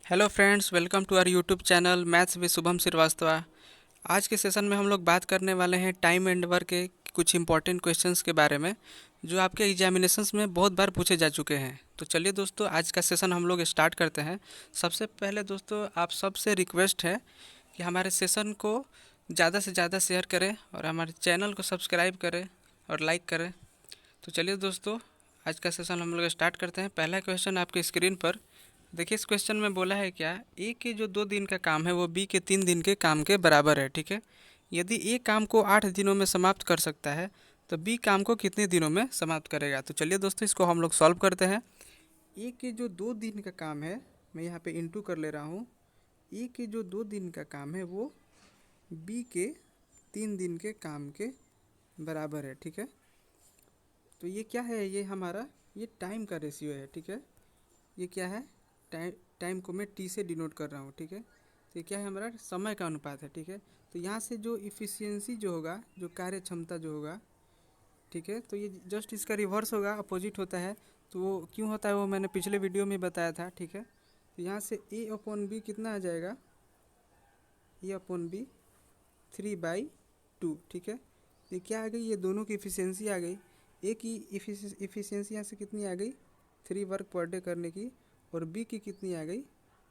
Hello friends, welcome to our YouTube channel maths with Shubham Shrivastava. आज के session में हम लोग बात करने वाले हैं टाइम एंड वर्क के कुछ इंपॉर्टेंट क्वेश्चंस के बारे में जो आपके एग्जामिनेशंस में बहुत बार पूछे जा चुके हैं। तो चलिए दोस्तों, आज का सेशन हम लोग स्टार्ट करते हैं। सबसे पहले दोस्तों, आप सबसे रिक्वेस्ट है कि हमारे सेशन को ज़्यादा से ज़्यादा शेयर करें और हमारे चैनल को सब्सक्राइब करें और लाइक करें। तो चलिए दोस्तों, आज का सेशन हम लोग स्टार्ट करते हैं। पहला क्वेश्चन आपकी स्क्रीन पर देखिए। इस क्वेश्चन में बोला है क्या, ए के जो 2 दिन का काम है वो बी के 3 दिन के काम के बराबर है। ठीक है, यदि ए काम को 8 दिनों में समाप्त कर सकता है तो बी काम को कितने दिनों में समाप्त करेगा। तो चलिए दोस्तों, इसको हम लोग सॉल्व करते हैं। ए के जो 2 दिन का काम है, मैं यहाँ पे इंटू कर ले रहा हूँ। ए के जो 2 दिन का काम है वो बी के 3 दिन के काम के बराबर है। ठीक है, तो ये क्या है, ये हमारा ये टाइम का रेशियो है। ठीक है, ये क्या है, टाइम को मैं टी से डिनोट कर रहा हूँ। ठीक है, तो ये क्या है, हमारा समय का अनुपात है। ठीक है, तो यहाँ से जो इफ़िशियंसी जो होगा, जो कार्य क्षमता जो होगा, ठीक है, तो ये जस्ट इसका रिवर्स होगा, अपोजिट होता है। तो वो क्यों होता है वो मैंने पिछले वीडियो में बताया था। ठीक है, तो यहाँ से ए अपॉन बी कितना आ जाएगा, ए अपॉन बी 3/2। ठीक है, तो ये क्या आ गई, ये दोनों की इफ़िशियंसी आ गई। ए की इफ़िशियंसी यहाँ से कितनी आ गई, 3 वर्क पर डे करने की, और बी की कितनी आ गई,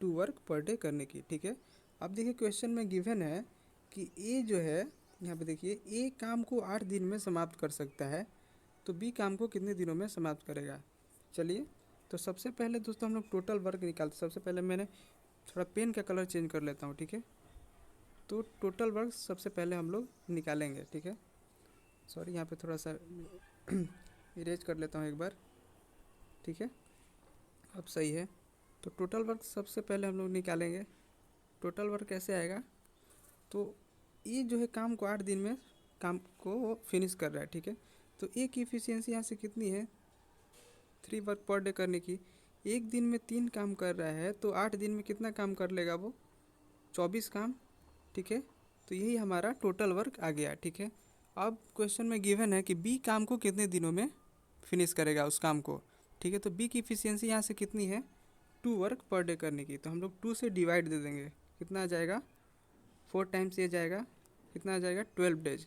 2 वर्क पर डे करने की। ठीक है, अब देखिए क्वेश्चन में गिवन है कि ए जो है, यहाँ पे देखिए, ए काम को 8 दिन में समाप्त कर सकता है तो बी काम को कितने दिनों में समाप्त करेगा। चलिए, तो सबसे पहले दोस्तों हम लोग टोटल वर्क निकालते। सबसे पहले मैंने थोड़ा पेन का कलर चेंज कर लेता हूँ। ठीक है, तो टोटल वर्क सबसे पहले हम लोग निकालेंगे। ठीक है, सॉरी, यहाँ पे थोड़ा सा इरेज कर लेता हूँ एक बार। ठीक है, अब सही है। तो टोटल वर्क सबसे पहले हम लोग निकालेंगे। टोटल वर्क कैसे आएगा, तो ये जो है काम को 8 दिन में काम को फिनिश कर रहा है। ठीक है, तो ए की इफिशियंसी यहाँ से कितनी है, 3 वर्क पर डे करने की। एक दिन में 3 काम कर रहा है तो 8 दिन में कितना काम कर लेगा वो, 24 काम। ठीक है, तो यही हमारा टोटल वर्क आ गया। ठीक है, अब क्वेश्चन में गिवन है कि बी काम को कितने दिनों में फिनिश करेगा उस काम को। ठीक है, तो बी की इफिशियंसी यहाँ से कितनी है, 2 वर्क पर डे करने की। तो हम लोग 2 से डिवाइड दे देंगे, कितना आ जाएगा, 4 टाइम्स ये जाएगा, कितना आ जाएगा, 12 डेज।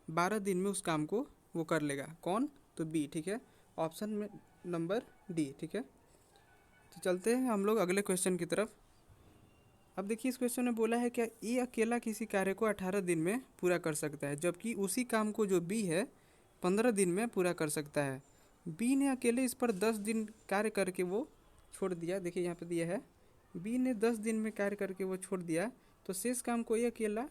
12 दिन में उस काम को वो कर लेगा। कौन, तो बी। ठीक है, ऑप्शन में नंबर डी। ठीक है, तो चलते हैं हम लोग अगले क्वेश्चन की तरफ। अब देखिए, इस क्वेश्चन में बोला है क्या, ए अकेला किसी कार्य को 18 दिन में पूरा कर सकता है, जबकि उसी काम को जो बी है 15 दिन में पूरा कर सकता है। बी ने अकेले इस पर 10 दिन कार्य करके वो छोड़ दिया। देखिए यहाँ पे दिया है, बी ने 10 दिन में कार्य करके वो छोड़ दिया, तो शेष काम को ये अकेला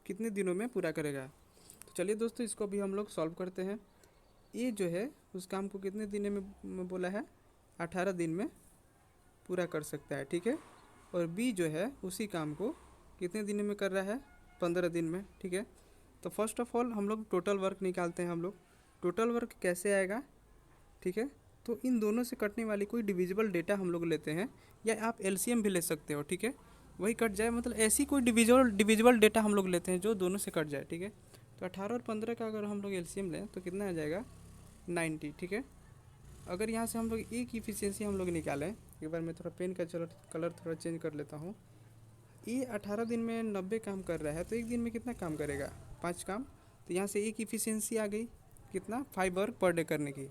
कितने दिनों में पूरा करेगा। तो चलिए दोस्तों, इसको भी हम लोग सॉल्व करते हैं। ए जो है उस काम को कितने दिन में बोला है, 18 दिन में पूरा कर सकता है। ठीक है, और बी जो है उसी काम को कितने दिन में कर रहा है, 15 दिन में। ठीक है, तो फर्स्ट ऑफ ऑल हम लोग टोटल वर्क निकालते हैं। हम लोग टोटल वर्क कैसे आएगा, ठीक है, तो इन दोनों से कटने वाली कोई डिविजिबल डेटा हम लोग लेते हैं, या आप एलसीएम भी ले सकते हो। ठीक है, वही कट जाए, मतलब ऐसी कोई डिविजिबल डेटा हम लोग लेते हैं जो दोनों से कट जाए। ठीक है, तो 18 और 15 का अगर हम लोग एलसीएम लें तो कितना आ जाएगा, 90। ठीक है, अगर यहाँ से हम लोग ए की इफिशियंसी हम लोग निकालें, एक बार मैं थोड़ा पेन का कलर थोड़ा चेंज कर लेता हूँ। ए 18 दिन में 90 काम कर रहा है तो एक दिन में कितना काम करेगा, 5 काम। तो यहाँ से ए की इफिशियंसी आ गई कितना, 5 वर्क पर डे करने की।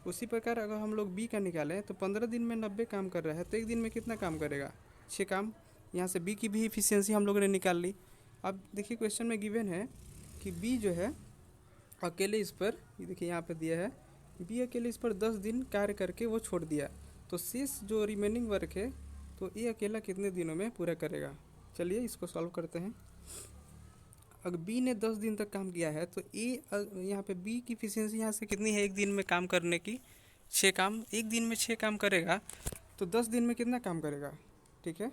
उसी प्रकार अगर हम लोग बी का निकालें तो 15 दिन में 90 काम कर रहा है तो एक दिन में कितना काम करेगा, 6 काम। यहाँ से बी की भी इफिशियंसी हम लोगों ने निकाल ली। अब देखिए क्वेश्चन में गिवन है कि बी जो है अकेले इस पर, ये देखिए यहाँ पे दिया है, बी अकेले इस पर 10 दिन कार्य करके वो छोड़ दिया, तो शेष जो रिमेनिंग वर्क है तो ए अकेला कितने दिनों में पूरा करेगा। चलिए इसको सॉल्व करते हैं। अगर बी ने 10 दिन तक काम किया है तो ए, यहाँ पे बी की इफिशियंसी यहाँ से कितनी है, एक दिन में काम करने की, 6 काम। एक दिन में 6 काम करेगा तो 10 दिन में कितना काम करेगा। ठीक है,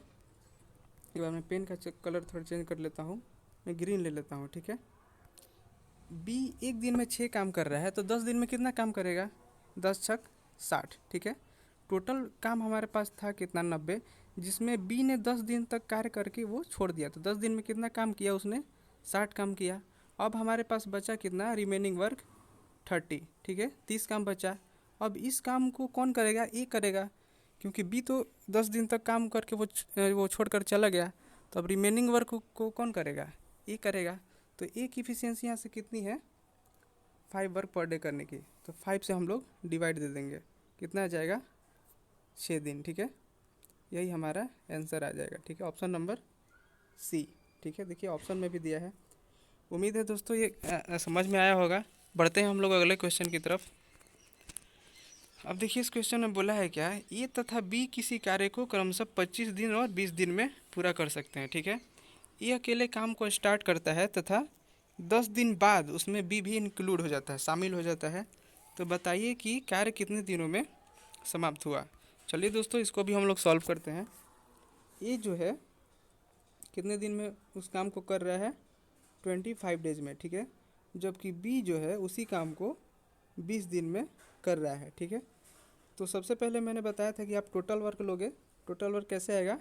एक बार मैं पेन का कलर थोड़ा चेंज कर लेता हूँ, मैं ग्रीन ले लेता हूँ। ठीक है, बी एक दिन में 6 काम कर रहा है तो 10 दिन में कितना काम करेगा, 10 छक 60। ठीक है, टोटल काम हमारे पास था कितना, 90, जिसमें बी ने 10 दिन तक कार्य करके वो छोड़ दिया, तो 10 दिन में कितना काम किया उसने, 60 काम किया। अब हमारे पास बचा कितना, रिमेनिंग वर्क 30। ठीक है, 30 काम बचा। अब इस काम को कौन करेगा, ए करेगा। क्योंकि बी तो 10 दिन तक काम करके वो छोड़कर चला गया, तो अब रिमेनिंग वर्क को कौन करेगा, ए करेगा। तो ए की इफिशियंसी यहाँ से कितनी है, 5 वर्क पर डे करने की, तो 5 से हम लोग डिवाइड दे देंगे, कितना आ जाएगा 6 दिन। ठीक है, यही हमारा आंसर आ जाएगा। ठीक है, ऑप्शन नंबर सी। ठीक है, देखिए ऑप्शन में भी दिया है। उम्मीद है दोस्तों ये समझ में आया होगा। बढ़ते हैं हम लोग अगले क्वेश्चन की तरफ। अब देखिए इस क्वेश्चन में बोला है क्या, ए तथा बी किसी कार्य को क्रमशः 25 दिन और 20 दिन में पूरा कर सकते हैं। ठीक है, ये अकेले काम को स्टार्ट करता है तथा 10 दिन बाद उसमें बी भी इंक्लूड हो जाता है, शामिल हो जाता है। तो बताइए कि कार्य कितने दिनों में समाप्त हुआ। चलिए दोस्तों इसको भी हम लोग सॉल्व करते हैं। ए जो है कितने दिन में उस काम को कर रहा है, 25 डेज में। ठीक है, जबकि बी जो है उसी काम को 20 दिन में कर रहा है। ठीक है, तो सबसे पहले मैंने बताया था कि आप टोटल वर्क लोगे। टोटल वर्क कैसे आएगा,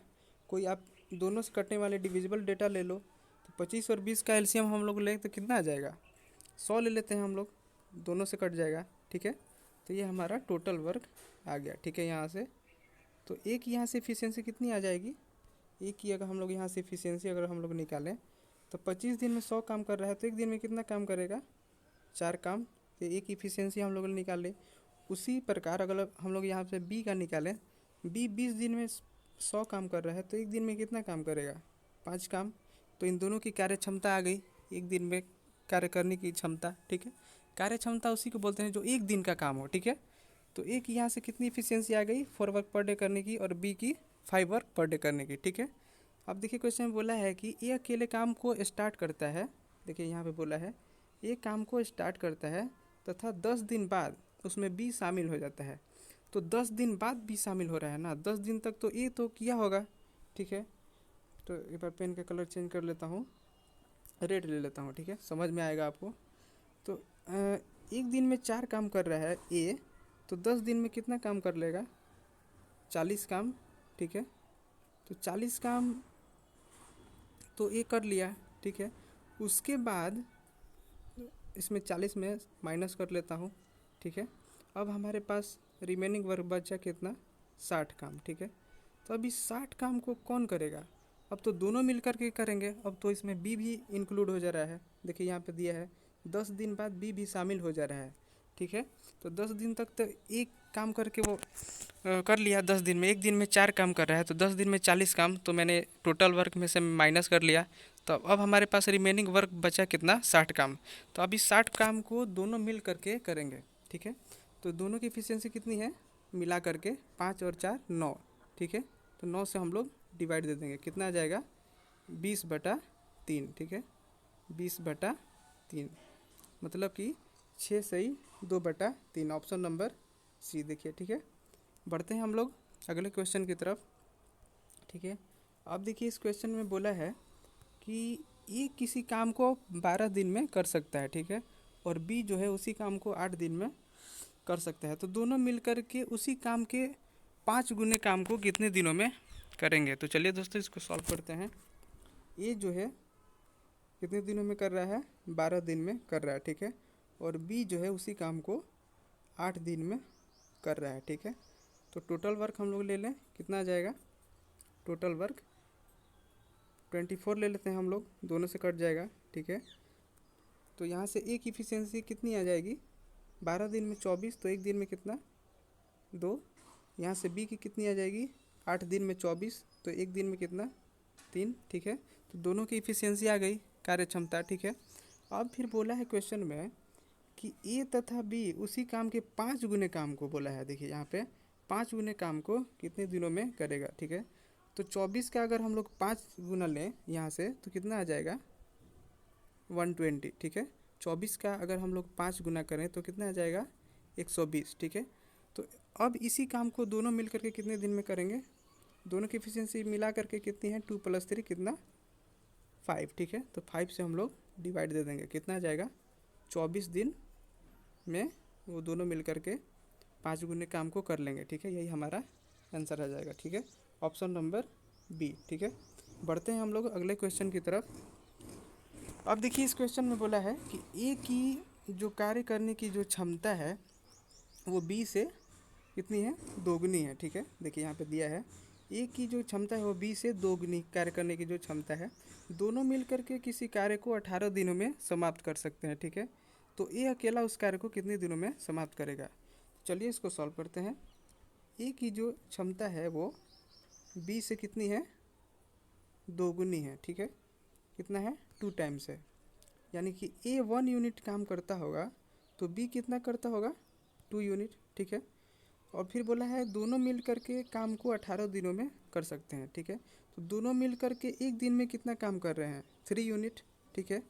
कोई आप दोनों से कटने वाले डिविजिबल डेटा ले लो। तो 25 और 20 का एलसीएम हम लोग ले तो कितना आ जाएगा, 100 ले लेते हैं हम लोग, दोनों से कट जाएगा। ठीक है, तो ये हमारा टोटल वर्क आ गया। ठीक है, यहाँ से तो एक यहाँ से इफिशियंसी कितनी आ जाएगी, एक की अगर हम लोग यहाँ से इफिशियंसी अगर हम लोग निकालें तो 25 दिन में 100 काम कर रहा है, तो एक दिन में कितना काम करेगा, 4 काम। तो एक इफिशियंसी हम लोग निकाल। उसी प्रकार अगर हम लोग यहाँ से बी का निकालें, बी 20 दिन में 100 काम कर रहा है, तो एक दिन में कितना काम करेगा, 5 काम। तो इन दोनों की कार्य क्षमता आ गई, एक दिन में कार्य करने की क्षमता। ठीक है, कार्य क्षमता उसी को बोलते हैं जो एक दिन का काम हो। ठीक है, तो एक यहाँ से कितनी इफिशियंसी आ गई, 4 वर्क पर डे करने की, और बी की 5 वर्क पर डे करने की। ठीक है, अब देखिए क्वेश्चन में बोला है कि ये अकेले काम को स्टार्ट करता है। देखिए यहाँ पे बोला है ये काम को स्टार्ट करता है तथा 10 दिन बाद उसमें बी शामिल हो जाता है। तो 10 दिन बाद बी शामिल हो रहा है ना, 10 दिन तक तो ए तो किया होगा। ठीक है, तो एक बार पेन का कलर चेंज कर लेता हूँ, रेड ले लेता हूँ। ठीक है, समझ में आएगा आपको। तो एक दिन में 4 काम कर रहा है ए, तो 10 दिन में कितना काम कर लेगा, 40 काम। ठीक है, तो 40 काम तो ए कर लिया। ठीक है, उसके बाद इसमें 40 में माइनस कर लेता हूँ। ठीक है, अब हमारे पास रिमेनिंग वर्क बचा कितना, 60 काम। ठीक है, तो अभी 60 काम को कौन करेगा, अब तो दोनों मिल कर के करेंगे। अब तो इसमें बी भी इंक्लूड हो जा रहा है। देखिए यहाँ पे दिया है 10 दिन बाद बी भी शामिल हो जा रहा है। ठीक है, तो 10 दिन तक तो एक काम करके वो कर लिया 10 दिन में, एक दिन में 4 काम कर रहा है, तो 10 दिन में 40 काम, तो मैंने टोटल वर्क में से माइनस कर लिया। तो अब हमारे पास रिमेनिंग वर्क बचा कितना, 60 काम। तो अभी 60 काम को दोनों मिल करके करेंगे। ठीक है, तो दोनों की इफिशियंसी कितनी है, मिला करके 5 और 4 9। ठीक है, तो 9 से हम लोग डिवाइड दे देंगे, कितना आ जाएगा 20/3। ठीक है, 20/3 मतलब कि 6 सही 2/3, ऑप्शन नंबर सी देखिए। ठीक है, बढ़ते हैं हम लोग अगले क्वेश्चन की तरफ। ठीक है, अब देखिए इस क्वेश्चन में बोला है कि ये किसी काम को 12 दिन में कर सकता है। ठीक है, और बी जो है उसी काम को 8 दिन में कर सकता है। तो दोनों मिलकर के उसी काम के 5 गुने काम को कितने दिनों में करेंगे। तो चलिए दोस्तों इसको सॉल्व करते हैं। ए जो है कितने दिनों में कर रहा है, 12 दिन में कर रहा है। ठीक है, और बी जो है उसी काम को 8 दिन में कर रहा है। ठीक है, तो टोटल वर्क हम लोग ले लें, कितना आ जाएगा, टोटल वर्क 24 ले लेते हैं हम लोग, दोनों से कट जाएगा। ठीक है, तो यहाँ से एक इफिशियंसी कितनी आ जाएगी, 12 दिन में 24, तो एक दिन में कितना 2। यहाँ से बी की कितनी आ जाएगी, 8 दिन में 24, तो एक दिन में कितना 3। ठीक है, तो दोनों की इफिशियंसी आ गई, कार्य क्षमता। ठीक है, अब फिर बोला है क्वेश्चन में कि ए तथा बी उसी काम के 5 गुने काम को बोला है। देखिए यहाँ पे 5 गुने काम को कितने दिनों में करेगा। ठीक है, तो 24 का अगर हम लोग 5 गुना लें यहाँ से तो कितना आ जाएगा 120। ठीक है, 24 का अगर हम लोग 5 गुना करें तो कितना आ जाएगा 120। ठीक है, तो अब इसी काम को दोनों मिल करके कितने दिन में करेंगे, दोनों की एफिशिएंसी मिला करके कितनी है, 2 + 3 कितना 5। ठीक है, तो 5 से हम लोग डिवाइड दे देंगे, कितना आ जाएगा 24 दिन में वो दोनों मिल करके 5 गुने काम को कर लेंगे। ठीक है, यही हमारा आंसर आ जाएगा। ठीक है, ऑप्शन नंबर बी। ठीक है, बढ़ते हैं हम लोग अगले क्वेश्चन की तरफ। अब देखिए इस क्वेश्चन में बोला है कि ए की जो कार्य करने की जो क्षमता है वो बी से कितनी है, दोगुनी है। ठीक है, देखिए यहाँ पे दिया है ए की जो क्षमता है वो बी से दोगुनी कार्य करने की जो क्षमता है, दोनों मिल करके किसी कार्य को 18 दिनों में समाप्त कर सकते हैं। ठीक है, तो ए अकेला उस कार्य को कितने दिनों में समाप्त करेगा। चलिए इसको सॉल्व करते हैं। ए की जो क्षमता है वो बी से कितनी है, दोगुनी है। ठीक है, कितना है, 2 टाइम्स है। यानी कि ए 1 यूनिट काम करता होगा तो बी कितना करता होगा, 2 यूनिट। ठीक है, और फिर बोला है दोनों मिल करके काम को 18 दिनों में कर सकते हैं। ठीक है, तो दोनों मिल करके एक दिन में कितना काम कर रहे हैं, 3 यूनिट। ठीक है,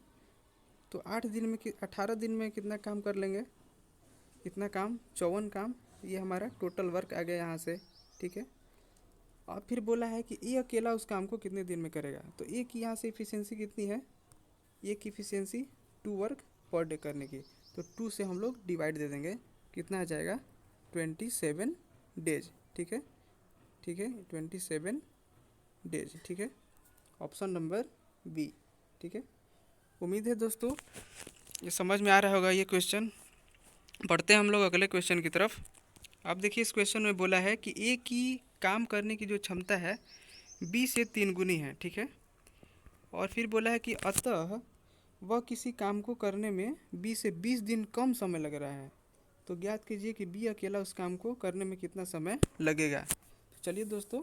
तो 8 दिन में 18 दिन में कितना काम कर लेंगे, इतना काम, 54 काम। ये हमारा टोटल वर्क आ गया यहाँ से। ठीक है, और फिर बोला है कि ए अकेला उस काम को कितने दिन में करेगा। तो ए की यहाँ से इफिशियंसी कितनी है, ए की इफिशियंसी 2 वर्क पर डे करने की, तो 2 से हम लोग डिवाइड दे देंगे, कितना आ जाएगा, 27 डेज। ठीक है, ठीक है, 27 डेज। ठीक है, ऑप्शन नंबर बी। ठीक है, उम्मीद है दोस्तों ये समझ में आ रहा होगा ये क्वेश्चन। बढ़ते हैं हम लोग अगले क्वेश्चन की तरफ। अब देखिए इस क्वेश्चन में बोला है कि ए की काम करने की जो क्षमता है बी से 3 गुनी है। ठीक है, और फिर बोला है कि अतः वह किसी काम को करने में बी से 20 दिन कम समय लग रहा है, तो ज्ञात कीजिए कि बी अकेला उस काम को करने में कितना समय लगेगा। तो चलिए दोस्तों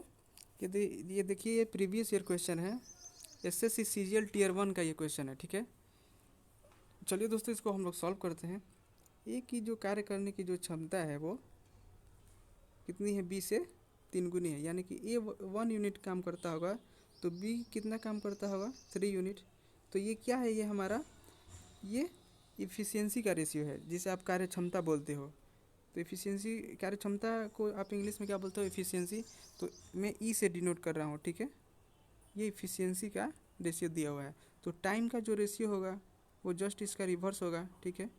ये देखिए, ये प्रीवियस ईयर क्वेश्चन है, एसएससी सीजीएल टीयर 1 का ये क्वेश्चन है। ठीक है, चलिए दोस्तों इसको हम लोग सॉल्व करते हैं। ए की जो कार्य करने की जो क्षमता है वो कितनी है, बी से 3 गुनी है। यानी कि ए 1 यूनिट काम करता होगा तो बी कितना काम करता होगा, 3 यूनिट। तो ये क्या है, ये हमारा ये इफ़िशियंसी का रेशियो है जिसे आप कार्य क्षमता बोलते हो। तो इफ़िशियंसी, कार्य क्षमता को आप इंग्लिश में क्या बोलते हो, इफ़िशियंसी। तो मैं ई से डिनोट कर रहा हूँ। ठीक है, ये इफ़िशियंसी का रेशियो दिया हुआ है। तो टाइम का जो रेशियो होगा वो जस्ट इसका रिवर्स होगा। ठीक है,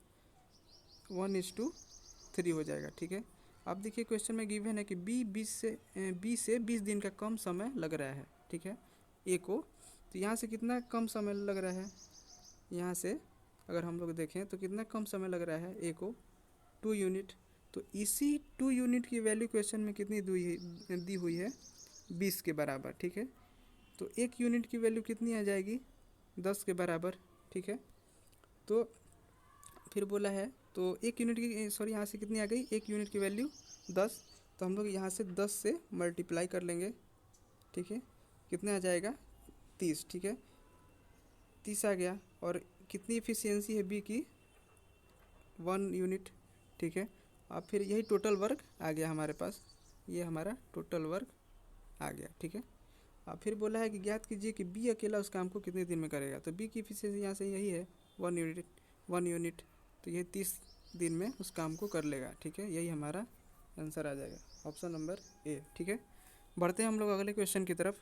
1:3 हो जाएगा। ठीक है, अब देखिए क्वेश्चन में गिवन है कि बी से 20 दिन का कम समय लग रहा है। ठीक है, ए को, तो यहाँ से कितना कम समय लग रहा है, यहाँ से अगर हम लोग देखें तो कितना कम समय लग रहा है ए को, 2 यूनिट। तो इसी 2 यूनिट की वैल्यू क्वेश्चन में कितनी दी हुई है, 20 के बराबर। ठीक है, तो 1 यूनिट की वैल्यू कितनी आ जाएगी, 10 के बराबर। ठीक है, तो फिर बोला है तो 1 यूनिट की, सॉरी यहाँ से कितनी आ गई, 1 यूनिट की वैल्यू 10, तो हम लोग यहाँ से 10 से मल्टीप्लाई कर लेंगे। ठीक है, कितना आ जाएगा, 30। ठीक है, 30 आ गया, और कितनी एफिशिएंसी है बी की, 1 यूनिट। ठीक है, अब फिर यही टोटल वर्क आ गया हमारे पास, ये हमारा टोटल वर्क आ गया। ठीक है, अब फिर बोला है कि ज्ञात कीजिए कि बी अकेला उस काम को कितने दिन में करेगा। तो बी की एफिशिएंसी यहाँ से यही है, 1 यूनिट, तो ये 30 दिन में उस काम को कर लेगा। ठीक है, यही हमारा आंसर आ जाएगा, ऑप्शन नंबर ए। ठीक है, बढ़ते हैं हम लोग अगले क्वेश्चन की तरफ।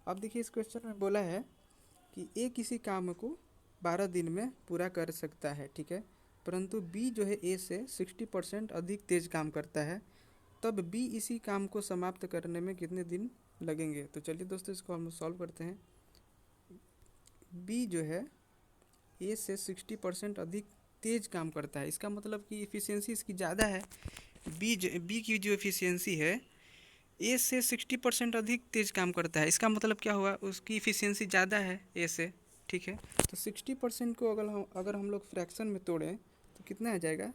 अब देखिए इस क्वेश्चन में बोला है कि ए किसी काम को 12 दिन में पूरा कर सकता है। ठीक है, परंतु बी जो है ए से 60% अधिक तेज काम करता है, तब बी इसी काम को समाप्त करने में कितने दिन लगेंगे। तो चलिए दोस्तों इसको हम सॉल्व करते हैं। बी जो है ए से 60% अधिक तेज काम करता है, इसका मतलब कि इफ़िशियंसी इसकी ज़्यादा है। बी की जो इफ़िशियंसी है ए से 60% अधिक तेज काम करता है, इसका मतलब क्या हुआ, उसकी इफ़िशियंसी ज़्यादा है ए से। ठीक है, तो 60% को अगर हम लोग फ्रैक्शन में तोड़ें तो कितना आ जाएगा,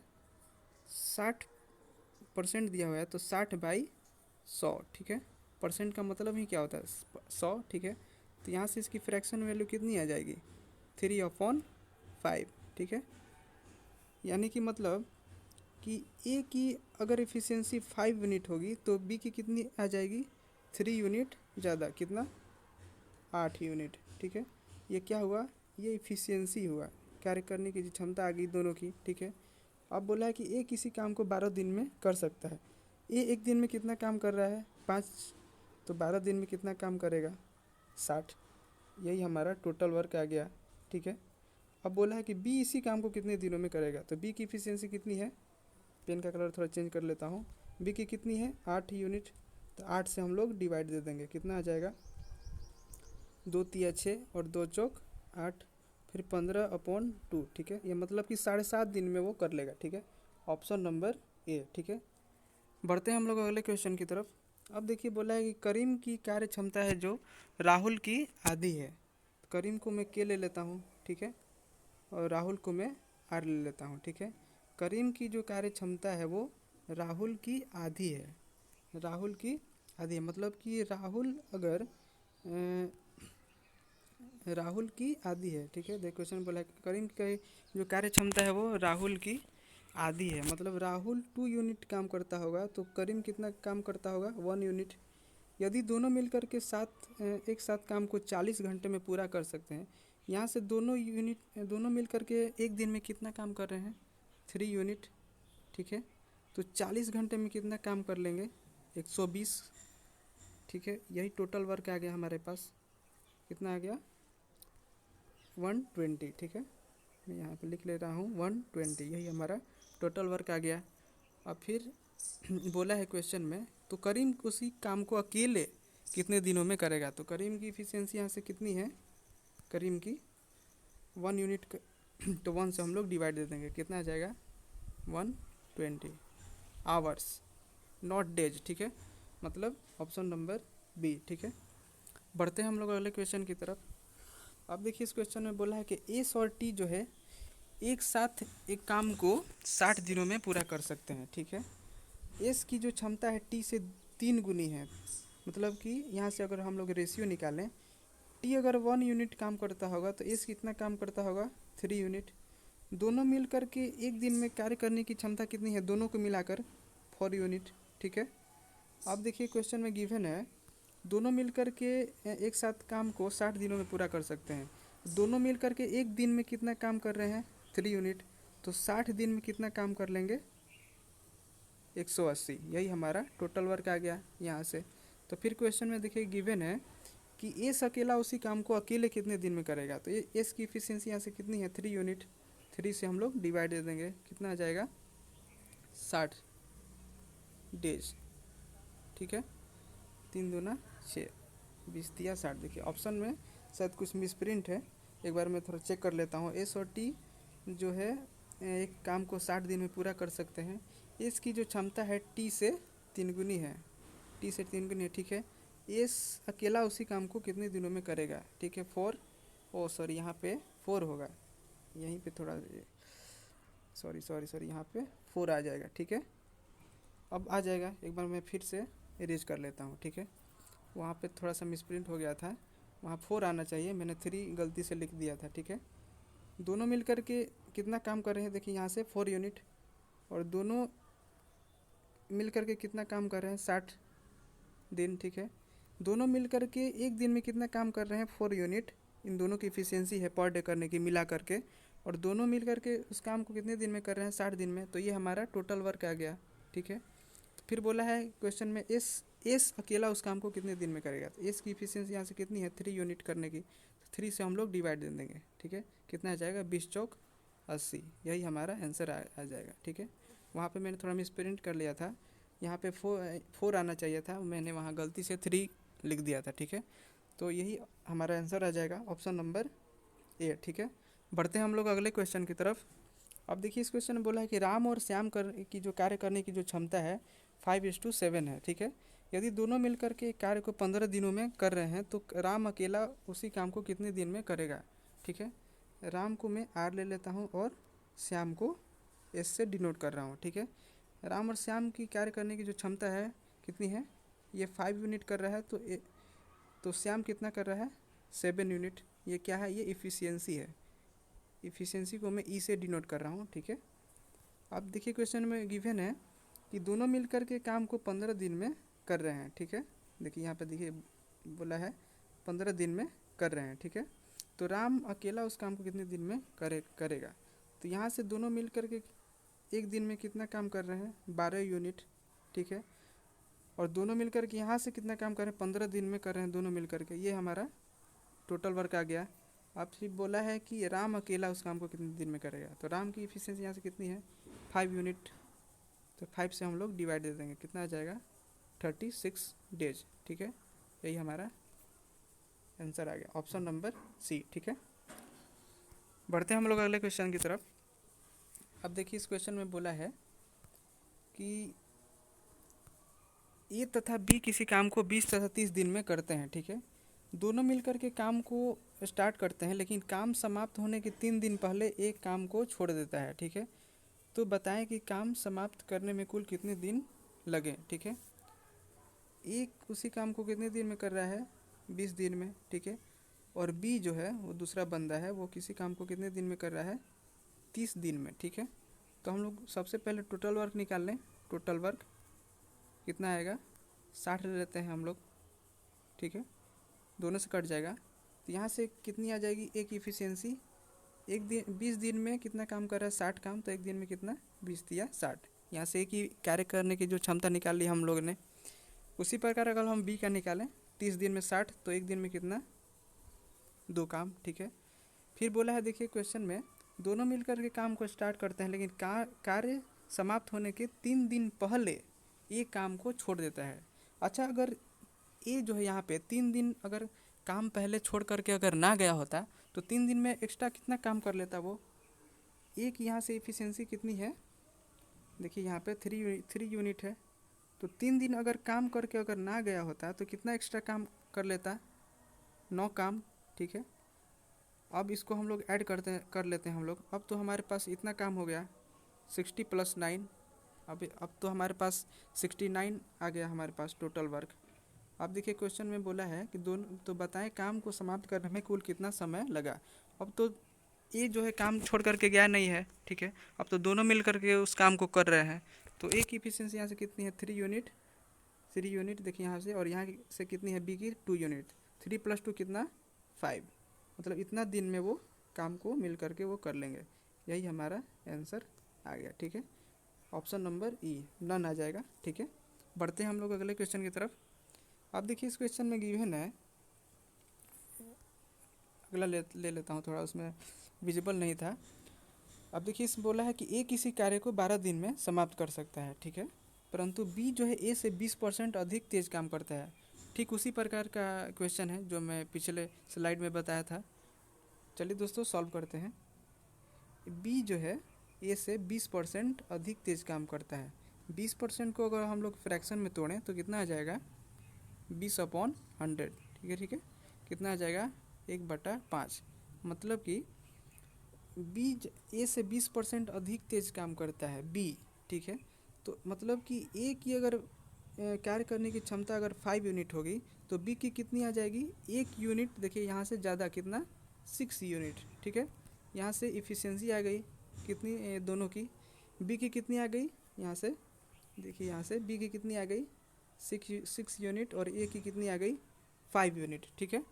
60% दिया हुआ है तो 60/100। ठीक है, परसेंट का मतलब ही क्या होता है, 100। ठीक है, तो यहाँ से इसकी फ्रैक्शन वैल्यू कितनी आ जाएगी, 3/5। ठीक है, यानी कि मतलब कि ए की अगर एफिशिएंसी 5 यूनिट होगी तो बी की कितनी आ जाएगी, 3 यूनिट ज़्यादा, कितना, 8 यूनिट। ठीक है, ये क्या हुआ, ये इफिशियंसी हुआ, कार्य करने की क्षमता आ गई दोनों की। ठीक है, अब बोला है कि ए किसी काम को 12 दिन में कर सकता है। ए एक दिन में कितना काम कर रहा है, 5, तो 12 दिन में कितना काम करेगा, 60। यही हमारा टोटल वर्क आ गया। ठीक है, अब बोला है कि बी इसी काम को कितने दिनों में करेगा। तो बी की इफिशियंसी कितनी है, पेन का कलर थोड़ा चेंज कर लेता हूँ। बी की कितनी है, 8 यूनिट, तो 8 से हम लोग डिवाइड दे देंगे, कितना आ जाएगा, 2 तिया 6 और 2 चौक 8, फिर 15/2। ठीक है, ये मतलब कि 7.5 दिन में वो कर लेगा। ठीक है, ऑप्शन नंबर ए। ठीक है, बढ़ते हैं हम लोग अगले क्वेश्चन की तरफ। अब देखिए बोला है कि करीम की कार्य क्षमता है जो राहुल की आधी है। करीम को मैं के ले लेता हूँ, ठीक है, और राहुल को मैं आर ले लेता हूँ, ठीक है। करीम की जो कार्य क्षमता है वो राहुल की आधी है। राहुल की आधी है मतलब कि राहुल की आधी है, ठीक है। देखो क्वेश्चन बोला है करीम की जो कार्य क्षमता है वो राहुल की आधी है, मतलब राहुल 2 यूनिट काम करता होगा तो करीम कितना काम करता होगा, 1 यूनिट। यदि दोनों मिलकर के एक साथ काम को 40 घंटे में पूरा कर सकते हैं, यहाँ से दोनों मिलकर के एक दिन में कितना काम कर रहे हैं, 3 यूनिट, ठीक है। तो 40 घंटे में कितना काम कर लेंगे, 120, ठीक है। यही टोटल वर्क आ गया हमारे पास, कितना आ गया, 120, ठीक है। मैं यहाँ पे लिख ले रहा हूँ 120, यही हमारा टोटल वर्क आ गया। अब फिर बोला है क्वेश्चन में, तो करीम उसी काम को अकेले कितने दिनों में करेगा। तो करीम की इफिशियंसी यहाँ से कितनी है, करीम की 1 यूनिट तो 1 से हम लोग डिवाइड दे देंगे, कितना आ जाएगा 120 आवर्स, नॉट डेज, ठीक है। मतलब ऑप्शन नंबर बी, ठीक है। बढ़ते हैं हम लोग अगले क्वेश्चन की तरफ। अब देखिए इस क्वेश्चन में बोला है कि एस और टी जो है एक साथ एक काम को 60 दिनों में पूरा कर सकते हैं, ठीक है। एस की जो क्षमता है टी से 3 गुनी है, मतलब कि यहाँ से अगर हम लोग रेशियो निकालें, टी अगर 1 यूनिट काम करता होगा तो एस कितना काम करता होगा, 3 यूनिट। दोनों मिल के एक दिन में कार्य करने की क्षमता कितनी है, दोनों को मिलाकर 4 यूनिट, ठीक है। अब देखिए क्वेश्चन में गिवन है दोनों मिलकर के एक साथ काम को 60 दिनों में पूरा कर सकते हैं। दोनों मिलकर के एक दिन में कितना काम कर रहे हैं, 3 यूनिट। तो 60 दिन में कितना काम कर लेंगे, 180। यही हमारा टोटल वर्क आ गया यहाँ से। तो फिर क्वेश्चन में देखिए गिवन है कि एस अकेला उसी काम को अकेले कितने दिन में करेगा। तो ये एस की इफिशियंसी यहाँ से कितनी है, 3 यूनिट। 3 से हम लोग डिवाइड दे देंगे, कितना आ जाएगा 60 डेज, ठीक है। 3 दूना 6, 20 दिया 60। देखिए ऑप्शन में शायद कुछ मिसप्रिंट है, एक बार मैं थोड़ा चेक कर लेता हूँ। एस और टी जो है एक काम को 60 दिन में पूरा कर सकते हैं। एस की जो क्षमता है टी से 3 गुनी है, टी से 3 गुनी है, ठीक है। एस अकेला उसी काम को कितने दिनों में करेगा, ठीक है, 4। ओ सॉरी, यहाँ पे 4 होगा, यहीं पे थोड़ा सॉरी यहाँ पे 4 आ जाएगा, ठीक है। अब आ जाएगा, एक बार मैं फिर से इरेज कर लेता हूँ, ठीक है। वहाँ पे थोड़ा सा मिसप्रिंट हो गया था, वहाँ 4 आना चाहिए, मैंने 3 गलती से लिख दिया था, ठीक है। दोनों मिल कर के कितना काम कर रहे हैं, देखिए यहाँ से 4 यूनिट, और दोनों मिल कर के कितना काम कर रहे हैं, 60 दिन, ठीक है। दोनों मिल कर के एक दिन में कितना काम कर रहे हैं, 4 यूनिट। इन दोनों की इफिशियंसी है पर डे करने की मिला करके, और दोनों मिल कर के उस काम को कितने दिन में कर रहे हैं, 60 दिन में। तो ये हमारा टोटल वर्क आ गया, ठीक है। फिर बोला है क्वेश्चन में एस अकेला उस काम को कितने दिन में करेगा। तो एस की इफिशियंसी यहाँ से कितनी है, 3 यूनिट करने की। तो 3 से हम लोग डिवाइड दे देंगे, ठीक है। कितना आ जाएगा, 20×4 = 80। यही हमारा आंसर आ जाएगा, ठीक है। वहाँ पे मैंने थोड़ा मिसप्रिंट कर लिया था, यहाँ पे 4 आना चाहिए था, मैंने वहाँ गलती से 3 लिख दिया था, ठीक है। तो यही हमारा आंसर आ जाएगा, ऑप्शन नंबर ए, ठीक है। बढ़ते हैं हम लोग अगले क्वेश्चन की तरफ। अब देखिए इस क्वेश्चन में बोला है कि राम और श्याम की जो कार्य करने की जो क्षमता है 5:7 है, ठीक है। यदि दोनों मिलकर के कार्य को 15 दिनों में कर रहे हैं तो राम अकेला उसी काम को कितने दिन में करेगा, ठीक है। राम को मैं आर ले लेता हूँ और श्याम को एस से डिनोट कर रहा हूँ, ठीक है। राम और श्याम की कार्य करने की जो क्षमता है कितनी है, ये 5 यूनिट कर रहा है, तो श्याम कितना कर रहा है, 7 यूनिट। ये क्या है, ये इफ़िशियंसी है। इफ़िशियंसी को मैं ई से डिनोट कर रहा हूँ, ठीक है। अब देखिए क्वेश्चन में गिवन है कि दोनों मिलकर के काम को 15 दिन में कर रहे हैं, ठीक है। देखिए यहाँ पे देखिए बोला है 15 दिन में कर रहे हैं, ठीक है। तो राम अकेला उस काम को कितने दिन में करेगा। तो यहाँ से दोनों मिल कर के एक दिन में कितना काम कर रहे हैं, 12 यूनिट, ठीक है। और दोनों मिलकर के यहाँ से कितना काम कर रहे हैं, 15 दिन में कर रहे हैं दोनों मिलकर के, ये हमारा टोटल वर्क आ गया। अब फिर बोला है कि राम अकेला उस काम को कितने दिन में करेगा। तो राम की इफिशियंसी यहाँ से कितनी है, 5 यूनिट। तो 5 से हम लोग डिवाइड दे देंगे, कितना आ जाएगा, 36 डेज, ठीक है। यही हमारा आंसर आ गया, ऑप्शन नंबर सी, ठीक है। बढ़ते हैं हम लोग अगले क्वेश्चन की तरफ। अब देखिए इस क्वेश्चन में बोला है कि ए तथा बी किसी काम को 20 तथा 30 दिन में करते हैं, ठीक है। दोनों मिलकर के काम को स्टार्ट करते हैं, लेकिन काम समाप्त होने के 3 दिन पहले एक काम को छोड़ देता है, ठीक है। तो बताएं कि काम समाप्त करने में कुल कितने दिन लगे, ठीक है। एक उसी काम को कितने दिन में कर रहा है, 20 दिन में, ठीक है। और बी जो है वो दूसरा बंदा है, वो किसी काम को कितने दिन में कर रहा है, 30 दिन में, ठीक है। तो हम लोग सबसे पहले टोटल वर्क निकाल लें। टोटल वर्क कितना आएगा, 60 ले लेते हैं हम लोग, ठीक है। दोनों से कट जाएगा तो यहाँ से कितनी आ जाएगी, एक इफ़िशियंसी। एक दिन 20 दिन में कितना काम कर रहा है, 60 काम, तो एक दिन में कितना, 20 दिया 60। यहाँ से एक ही कार्य करने की जो क्षमता निकाल ली हम लोग ने। उसी प्रकार अगर हम बी का निकालें, 30 दिन में 60, तो एक दिन में कितना, 2 काम, ठीक है। फिर बोला है, देखिए क्वेश्चन में, दोनों मिलकर के काम को स्टार्ट करते हैं, लेकिन कार्य समाप्त होने के 3 दिन पहले एक काम को छोड़ देता है। अच्छा, अगर ये जो है यहाँ पे 3 दिन अगर काम पहले छोड़ करके अगर ना गया होता तो 3 दिन में एक्स्ट्रा कितना काम कर लेता वो। एक यहाँ से इफ़िशियंसी कितनी है, देखिए यहाँ पे 3 यूनिट है, तो 3 दिन अगर काम करके अगर ना गया होता तो कितना एक्स्ट्रा काम कर लेता, 9 काम, ठीक है। अब इसको हम लोग ऐड कर लेते हैं हम लोग। अब तो हमारे पास इतना काम हो गया, 60 + 9। अब तो हमारे पास 69 आ गया हमारे पास टोटल वर्क। अब देखिए क्वेश्चन में बोला है कि दोनों, तो बताएं काम को समाप्त करने में कुल कितना समय लगा। अब तो ये जो है काम छोड़ करके गया नहीं है, ठीक है। अब तो दोनों मिल करके उस काम को कर रहे हैं, तो एक इफिशियंसी यहाँ से कितनी है, 3 यूनिट। 3 यूनिट देखिए यहाँ से, और यहाँ से कितनी है, बी की 2 यूनिट। 3 + 2 कितना, 5। मतलब इतना दिन में वो काम को मिल करके वो कर लेंगे। यही हमारा आंसर आ गया, ठीक है। ऑप्शन नंबर ई, नन आ जाएगा, ठीक है। बढ़ते हैं हम लोग अगले क्वेश्चन की तरफ। अब देखिए इस क्वेश्चन में गिवन है, अगला ले लेता हूँ, थोड़ा उसमें विजिबल नहीं था। अब देखिए इस बोला है कि ए किसी कार्य को 12 दिन में समाप्त कर सकता है, ठीक है। परंतु बी जो है ए से 20% अधिक तेज काम करता है। ठीक उसी प्रकार का क्वेश्चन है जो मैं पिछले स्लाइड में बताया था। चलिए दोस्तों सॉल्व करते हैं। बी जो है ए से 20% अधिक तेज काम करता है। 20% को अगर हम लोग फ्रैक्शन में तोड़ें तो कितना आ जाएगा, 20/100, ठीक है, ठीक है। कितना आ जाएगा, 1/5। मतलब कि बी ए से 20% अधिक तेज काम करता है बी, ठीक है। तो मतलब कि ए की अगर कार्य करने की क्षमता अगर 5 यूनिट होगी तो बी की कितनी आ जाएगी, 1 यूनिट। देखिए यहाँ से ज़्यादा कितना, 6 यूनिट, ठीक है। यहाँ से इफ़िशियंसी आ गई कितनी, दोनों की। बी की कितनी आ गई, यहाँ से देखिए, यहाँ से बी की कितनी आ गई, 6 यूनिट, और ए की कितनी आ गई, 5 यूनिट, ठीक है।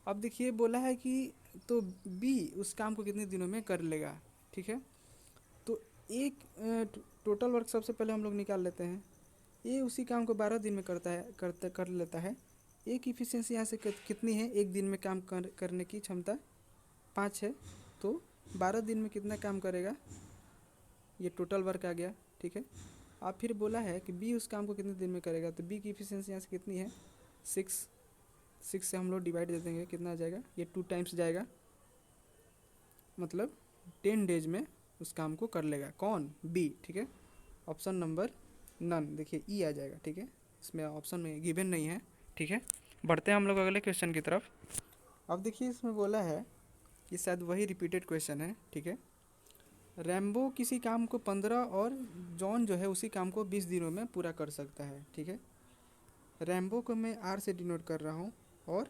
अब देखिए बोला है कि तो बी उस काम को कितने दिनों में कर लेगा, ठीक है। तो एक टोटल वर्क सबसे पहले हम लोग निकाल लेते हैं। ए उसी काम को 12 दिन में कर लेता है। ए की इफिशियंसी यहाँ से कितनी है, एक दिन में काम करने की क्षमता 5 है, तो 12 दिन में कितना काम करेगा, ये टोटल वर्क आ गया, ठीक है। अब फिर बोला है कि बी उस काम को कितने दिन में करेगा, तो बी की इफिशियंसी यहाँ से कितनी है, 6 से हम लोग डिवाइड दे देंगे, कितना आ जाएगा, ये 2 टाइम्स जाएगा, मतलब 10 डेज में उस काम को कर लेगा। कौन, बी, ठीक है। ऑप्शन नंबर नन, देखिए ई आ जाएगा, ठीक है। इसमें ऑप्शन में गिवन नहीं है, ठीक है। बढ़ते हैं हम लोग अगले क्वेश्चन की तरफ। अब देखिए इसमें बोला है, ये शायद वही रिपीटेड क्वेश्चन है, ठीक है। रैम्बो किसी काम को 15 और जॉन जो है उसी काम को 20 दिनों में पूरा कर सकता है, ठीक है। रैम्बो को मैं आर से डिनोट कर रहा हूँ और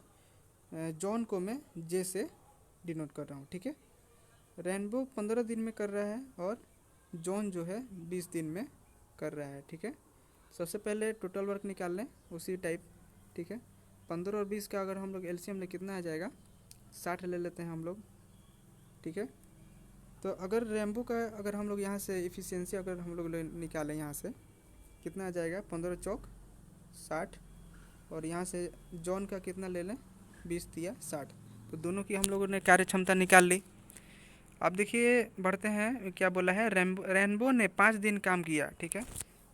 जॉन को मैं जे से डिनोट कर रहा हूँ, ठीक है। रैम्बो 15 दिन में कर रहा है और जॉन जो है 20 दिन में कर रहा है, ठीक है। सबसे पहले टोटल वर्क निकाल लें उसी टाइप, ठीक है। 15 और 20 का अगर हम लोग एलसीएम ले कितना आ जाएगा, 60 ले लेते हैं हम लोग, ठीक है। तो अगर रैम्बो का अगर हम लोग यहाँ से इफ़िशियंसी अगर हम लोग निकालें, यहाँ से कितना आ जाएगा, 15 चौक 60, और यहाँ से जॉन का कितना ले लें, 20 दिया 60। तो दोनों की हम लोगों ने कार्य क्षमता निकाल ली। अब देखिए बढ़ते हैं, क्या बोला है, रैम्बो ने 5 दिन काम किया, ठीक है।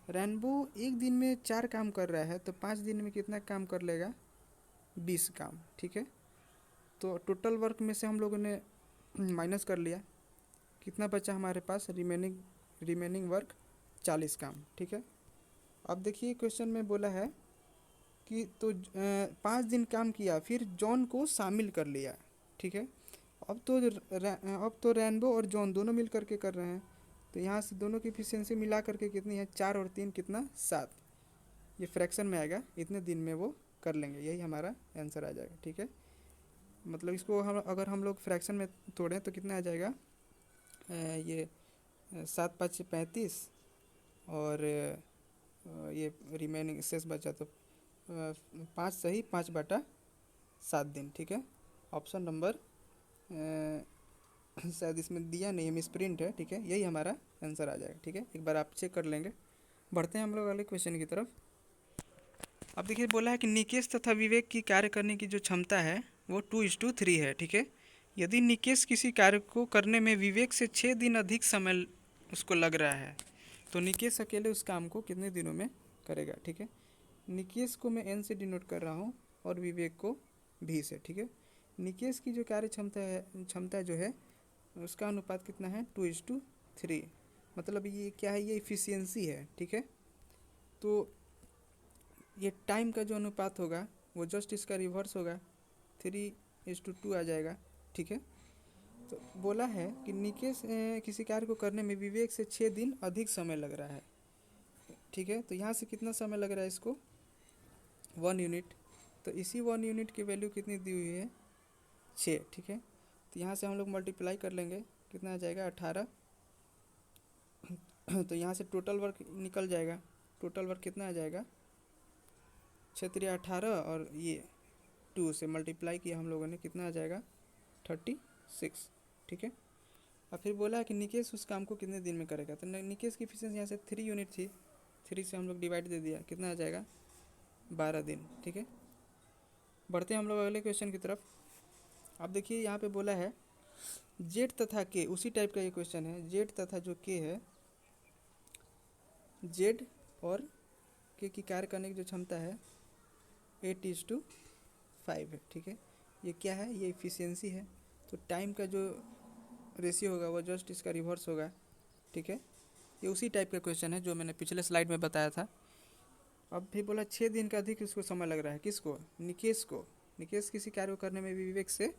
रैम्बो एक दिन में 4 काम कर रहा है, तो 5 दिन में कितना काम कर लेगा, 20 काम, ठीक है। तो टोटल वर्क में से हम लोगों ने माइनस कर लिया, कितना बचा हमारे पास, रिमेनिंग वर्क 40 काम, ठीक है। अब देखिए क्वेश्चन में बोला है कि तो 5 दिन काम किया फिर जॉन को शामिल कर लिया। ठीक है, अब तो रैनबो और जॉन दोनों मिल करके कर रहे हैं, तो यहाँ से दोनों की इफिशियंसी मिला करके कितनी है, 4 और 3 कितना, 7। ये फ्रैक्शन में आएगा, इतने दिन में वो कर लेंगे, यही हमारा आंसर आ जाएगा। ठीक है, मतलब इसको हम अगर हम लोग फ्रैक्शन में तोड़ें तो कितना आ जाएगा, ये 7×5 = 35 और ये रिमेनिंग शेष बचा तो 5 सही 5/7 दिन। ठीक है, ऑप्शन नंबर शायद इसमें दिया नहीं है, मिस प्रिंट है। ठीक है, यही हमारा आंसर आ जाएगा। ठीक है, एक बार आप चेक कर लेंगे। बढ़ते हैं हम लोग अगले क्वेश्चन की तरफ। अब देखिए बोला है कि निकेश तथा विवेक की कार्य करने की जो क्षमता है वो 2:3 है। ठीक है, यदि निकेश किसी कार्य को करने में विवेक से 6 दिन अधिक समय उसको लग रहा है, तो निकेश अकेले उस काम को कितने दिनों में करेगा। ठीक है, निकेश को मैं एन से डिनोट कर रहा हूँ और विवेक को भी से। ठीक है, निकेश की जो कार्य क्षमता जो है उसका अनुपात कितना है, 2:3। मतलब ये क्या है, ये इफिशियंसी है। ठीक है, तो ये टाइम का जो अनुपात होगा वो जस्ट इसका रिवर्स होगा, 3:2 आ जाएगा। ठीक है, तो बोला है कि निकेश किसी कार्य को करने में विवेक से 6 दिन अधिक समय लग रहा है। ठीक है, तो यहाँ से कितना समय लग रहा है इसको, 1 यूनिट। तो इसी 1 यूनिट की वैल्यू कितनी दी हुई है, 6। ठीक है, तो यहाँ से हम लोग मल्टीप्लाई कर लेंगे, कितना आ जाएगा, 18। तो यहाँ से टोटल वर्क निकल जाएगा, टोटल वर्क कितना आ जाएगा, 6×3 = 18 और ये 2 से मल्टीप्लाई किया हम लोगों ने, कितना आ जाएगा, 36। ठीक है, और फिर बोला है कि निकेश उस काम को कितने दिन में करेगा। तो निकेश की एफिशिएंसी यहाँ से 3 यूनिट थी, 3 से हम लोग डिवाइड दे दिया, कितना आ जाएगा, 12 दिन। ठीक है, बढ़ते हैं हम लोग अगले क्वेश्चन की तरफ। अब देखिए यहाँ पे बोला है जेड तथा के, उसी टाइप का ये क्वेश्चन है। जेड तथा जो के है, जेड और के की कार्य करने की जो क्षमता है 8:5 है। ठीक है, ये क्या है, ये इफिशियंसी है। तो टाइम का जो रेशियो होगा वो जस्ट इसका रिवर्स होगा। ठीक है, ये उसी टाइप का क्वेश्चन है जो मैंने पिछले स्लाइड में बताया था। अब भी बोला 6 दिन का अधिक इसको समय लग रहा है, किसको, निकेश को। निकेश किसी कार्य को करने में विवेक से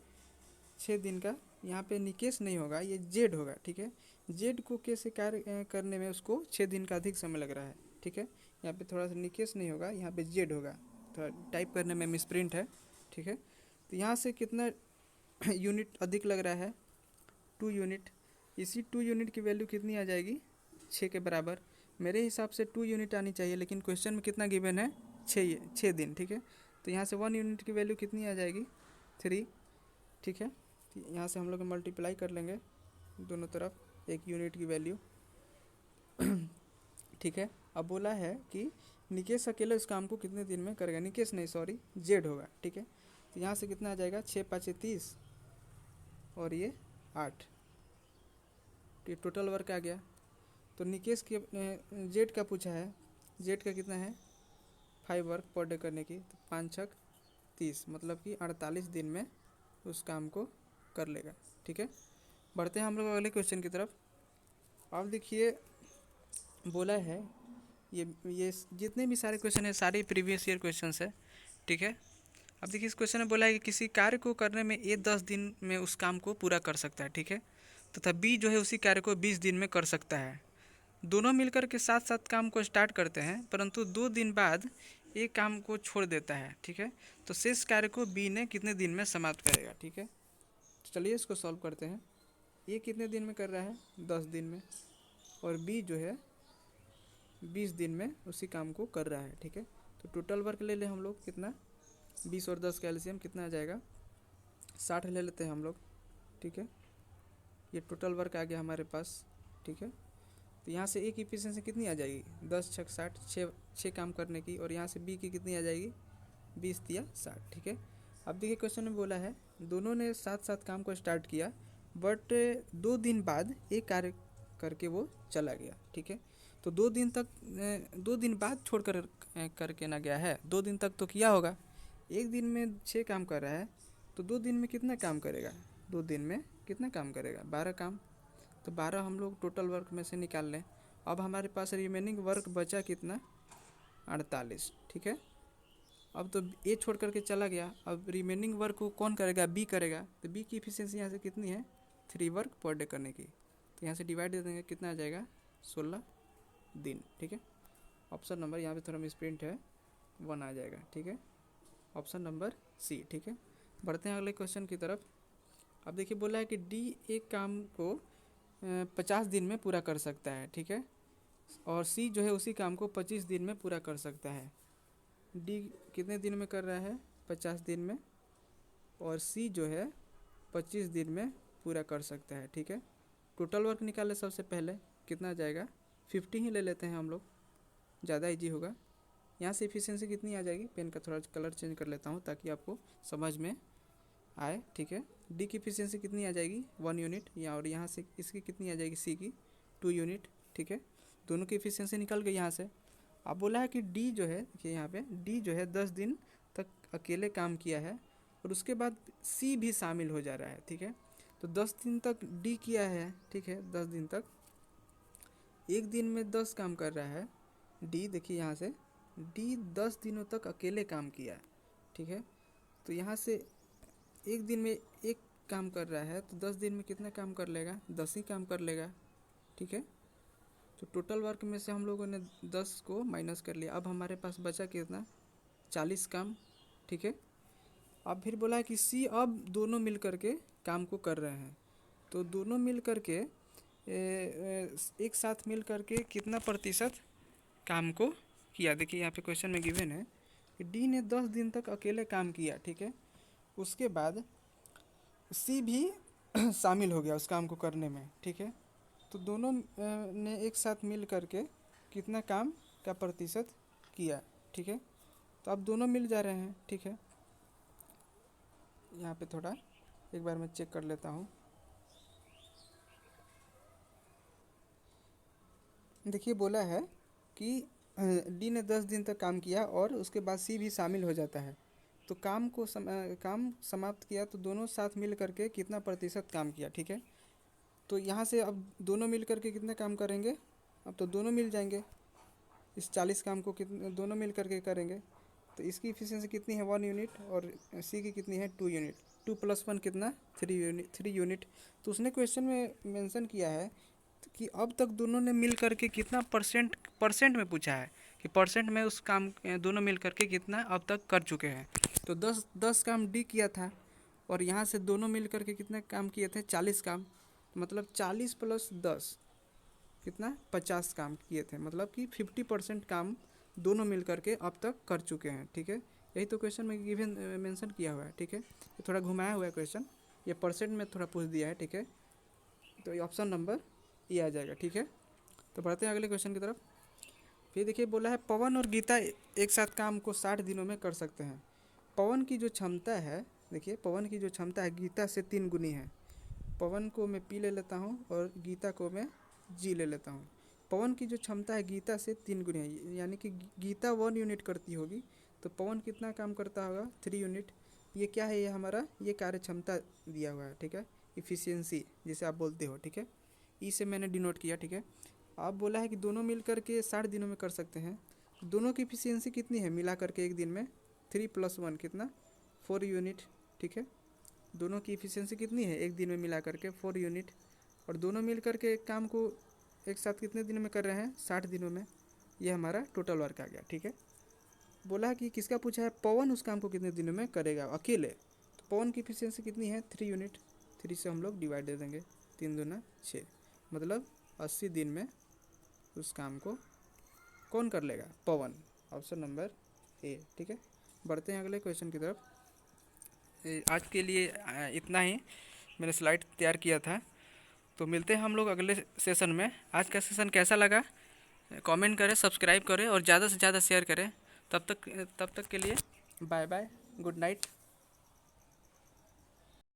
6 दिन का, यहाँ पे निकेश नहीं होगा, ये जेड होगा। ठीक है, जेड को कैसे कार्य करने में उसको 6 दिन का अधिक समय लग रहा है। ठीक है, यहाँ पे थोड़ा सा निकेश नहीं होगा, यहाँ पे जेड होगा, थोड़ा टाइप करने में मिसप्रिंट है। ठीक है, तो यहाँ से कितना यूनिट अधिक लग रहा है, 2 यूनिट। इसी 2 यूनिट की वैल्यू कितनी आ जाएगी, 6 के बराबर। मेरे हिसाब से 2 यूनिट आनी चाहिए, लेकिन क्वेश्चन में कितना गिवन है, 6 दिन। ठीक है, तो यहाँ से 1 यूनिट की वैल्यू कितनी आ जाएगी, 3। ठीक है, तो यहाँ से हम लोग मल्टीप्लाई कर लेंगे दोनों तरफ 1 यूनिट की वैल्यू। ठीक है, अब बोला है कि निकेश अकेले उस काम को कितने दिन में करेगा, निकेश नहीं सॉरी जेड होगा। ठीक है, तो यहाँ से कितना आ जाएगा, 6×5 = 30 और ये 8, तो ये टोटल वर्क आ गया। तो निकेश के जेड का पूछा है, जेड का कितना है, 5 वर्क पर डे करने की, तो 5×6 = 30, मतलब कि 48 दिन में उस काम को कर लेगा। ठीक है, बढ़ते हैं हम लोग अगले क्वेश्चन की तरफ। अब देखिए बोला है ये जितने भी सारे क्वेश्चन है सारे प्रीवियस ईयर क्वेश्चंस है। ठीक है, अब देखिए इस क्वेश्चन में बोला है कि किसी कार्य को करने में ए 10 दिन में उस काम को पूरा कर सकता है। ठीक है, तथा बी जो है उसी कार्य को 20 दिन में कर सकता है। दोनों मिलकर के साथ साथ काम को स्टार्ट करते हैं, परंतु 2 दिन बाद एक काम को छोड़ देता है। ठीक है, तो शेष कार्य को बी ने कितने दिन में समाप्त करेगा। ठीक है, तो चलिए इसको सॉल्व करते हैं। ये कितने दिन में कर रहा है, 10 दिन में, और बी जो है 20 दिन में उसी काम को कर रहा है। ठीक है, तो टोटल वर्क ले लें हम लोग, कितना, 20 और 10 का एलसीएम कितना आ जाएगा, 60 ले लेते हैं हम लोग। ठीक है, ये टोटल वर्क आ गया हमारे पास। ठीक है, तो यहाँ से ए की इफिशिएंसी कितनी आ जाएगी, 10×6 = 60, 6 काम करने की, और यहाँ से बी की कितनी आ जाएगी, 20×3 = 60। ठीक है, अब देखिए क्वेश्चन में बोला है दोनों ने साथ साथ काम को स्टार्ट किया, बट 2 दिन बाद एक कार्य करके वो चला गया। ठीक है, तो 2 दिन तक 2 दिन बाद छोड़ कर करके ना गया है, 2 दिन तक तो किया होगा। एक दिन में 6 काम कर रहा है, तो 2 दिन में कितना काम करेगा, 2 दिन में कितना काम करेगा, 12 काम। तो 12 हम लोग टोटल वर्क में से निकाल लें। अब हमारे पास रिमेनिंग वर्क बचा कितना, 48, ठीक है। अब तो ए छोड़ करके चला गया, अब रिमेनिंग वर्क को कौन करेगा, बी करेगा। तो बी की इफिशियंसी यहाँ से कितनी है, 3 वर्क पर डे करने की। तो यहाँ से डिवाइड दे देंगे, कितना आ जाएगा, 16 दिन, ठीक है। ऑप्शन नंबर यहाँ पे थोड़ा मिसप्रिंट है, 1 आ जाएगा, ठीक है। ऑप्शन नंबर सी, ठीक है। बढ़ते हैं अगले क्वेश्चन की तरफ। अब देखिए बोला है कि डी एक काम को 50 दिन में पूरा कर सकता है, ठीक है, और सी जो है उसी काम को 25 दिन में पूरा कर सकता है। डी कितने दिन में कर रहा है, 50 दिन में, और सी जो है 25 दिन में पूरा कर सकता है, ठीक है। टोटल वर्क निकाले सबसे पहले, कितना आ जाएगा, 50 ही ले लेते हैं हम लोग, ज़्यादा इजी होगा। यहाँ से इफिशियंसी कितनी आ जाएगी, पेन का थोड़ा कलर चेंज कर लेता हूँ ताकि आपको समझ में आए, ठीक है। डी की इफिशियंसी कितनी आ जाएगी, 1 यूनिट, और यहाँ से इसकी कितनी आ जाएगी, सी की 2 यूनिट, ठीक है। दोनों की इफिशियंसी निकल गई यहाँ से। अब बोला है कि डी जो है, देखिए यहाँ पे डी जो है 10 दिन तक अकेले काम किया है, और उसके बाद सी भी शामिल हो जा रहा है, ठीक है। तो 10 दिन तक डी किया है, ठीक है, 10 दिन तक, एक दिन में 10 काम कर रहा है डी। देखिए यहाँ से डी 10 दिनों तक अकेले काम किया, ठीक है। तो यहाँ से एक दिन में एक काम कर रहा है, तो 10 दिन में कितना काम कर लेगा, 10 ही काम कर लेगा, ठीक है। तो टोटल वर्क में से हम लोगों ने 10 को माइनस कर लिया, अब हमारे पास बचा कितना, 40 काम, ठीक है। अब फिर बोला है कि सी अब दोनों मिल करके काम को कर रहे हैं, तो दोनों मिल करके एक साथ मिल करके कितना प्रतिशत काम को किया। देखिए यहाँ पे क्वेश्चन में गिवन है कि डी ने 10 दिन तक अकेले काम किया, ठीक है। उसके बाद सी भी शामिल हो गया उस काम को करने में, ठीक है। तो दोनों ने एक साथ मिल करके कितना काम का प्रतिशत किया, ठीक है। तो अब दोनों मिल जा रहे हैं, ठीक है। यहाँ पे थोड़ा एक बार मैं चेक कर लेता हूँ। देखिए बोला है कि डी ने 10 दिन तक काम किया और उसके बाद सी भी शामिल हो जाता है, तो काम समाप्त किया, तो दोनों साथ मिल करके कितना प्रतिशत काम किया, ठीक है। तो यहाँ से अब दोनों मिल करके कितना काम करेंगे, अब तो दोनों मिल जाएंगे, इस 40 काम को कितने दोनों मिल करके करेंगे। तो इसकी इफिशियंसी कितनी है, 1 यूनिट, और सी की कितनी है, 2 यूनिट। 2 + 1 कितना, 3 यूनिट। तो उसने क्वेश्चन में मेंशन किया है कि अब तक दोनों ने मिल करके कितना परसेंट में पूछा है, कि परसेंट में उस काम दोनों मिल करके कितना अब तक कर चुके हैं। तो 10 काम डी किया था, और यहाँ से दोनों मिल करके कितने काम किए थे, 40 काम, मतलब 40 + 10 कितना, 50 काम किए थे, मतलब कि 50% काम दोनों मिल करके अब तक कर चुके हैं, ठीक है। यही तो क्वेश्चन में गिवन मेंशन किया हुआ है, ठीक है। ये थोड़ा घुमाया हुआ है क्वेश्चन, ये परसेंट में थोड़ा पूछ दिया है, ठीक है। तो ये ऑप्शन नंबर ये आ जाएगा, ठीक है। तो बढ़ते हैं अगले क्वेश्चन की तरफ। फिर देखिए बोला है पवन और गीता एक साथ काम को 60 दिनों में कर सकते हैं। पवन की जो क्षमता है, देखिए पवन की जो क्षमता है गीता से 3 गुनी है। पवन को मैं पी ले लेता हूँ और गीता को मैं जी ले लेता हूँ। पवन की जो क्षमता है गीता से 3 गुनी है, यानी कि गीता 1 यूनिट करती होगी, तो पवन कितना काम करता होगा, 3 यूनिट। ये क्या है, ये हमारा ये कार्य क्षमता दिया हुआ है, ठीक है, इफ़िशियंसी जिसे आप बोलते हो, ठीक है। ई से मैंने डिनोट किया, ठीक है। अब बोला है कि दोनों मिल करके 60 दिनों में कर सकते हैं। दोनों की इफिशियंसी कितनी है मिला करके एक दिन में, 3 + 1 कितना, 4 यूनिट, ठीक है। दोनों की इफिशियंसी कितनी है एक दिन में मिला करके, 4 यूनिट, और दोनों मिल करके एक काम को एक साथ कितने दिन में कर रहे हैं, 60 दिनों में। ये हमारा टोटल वर्क आ गया, ठीक है। बोला है कि किसका पूछा है, पवन उस काम को कितने दिनों में करेगा अकेले। तो पवन की इफिशियंसी कितनी है, 3 यूनिट। 3 से हम लोग डिवाइड दे देंगे, 3 दूना 6, मतलब 80 दिन में उस काम को कौन कर लेगा, पवन। ऑप्शन नंबर ए, ठीक है। बढ़ते हैं अगले क्वेश्चन की तरफ। आज के लिए इतना ही मैंने स्लाइड तैयार किया था, तो मिलते हैं हम लोग अगले सेशन में। आज का सेशन कैसा लगा कमेंट करें, सब्सक्राइब करें और ज़्यादा से ज़्यादा शेयर करें। तब तक के लिए बाय बाय, गुड नाइट।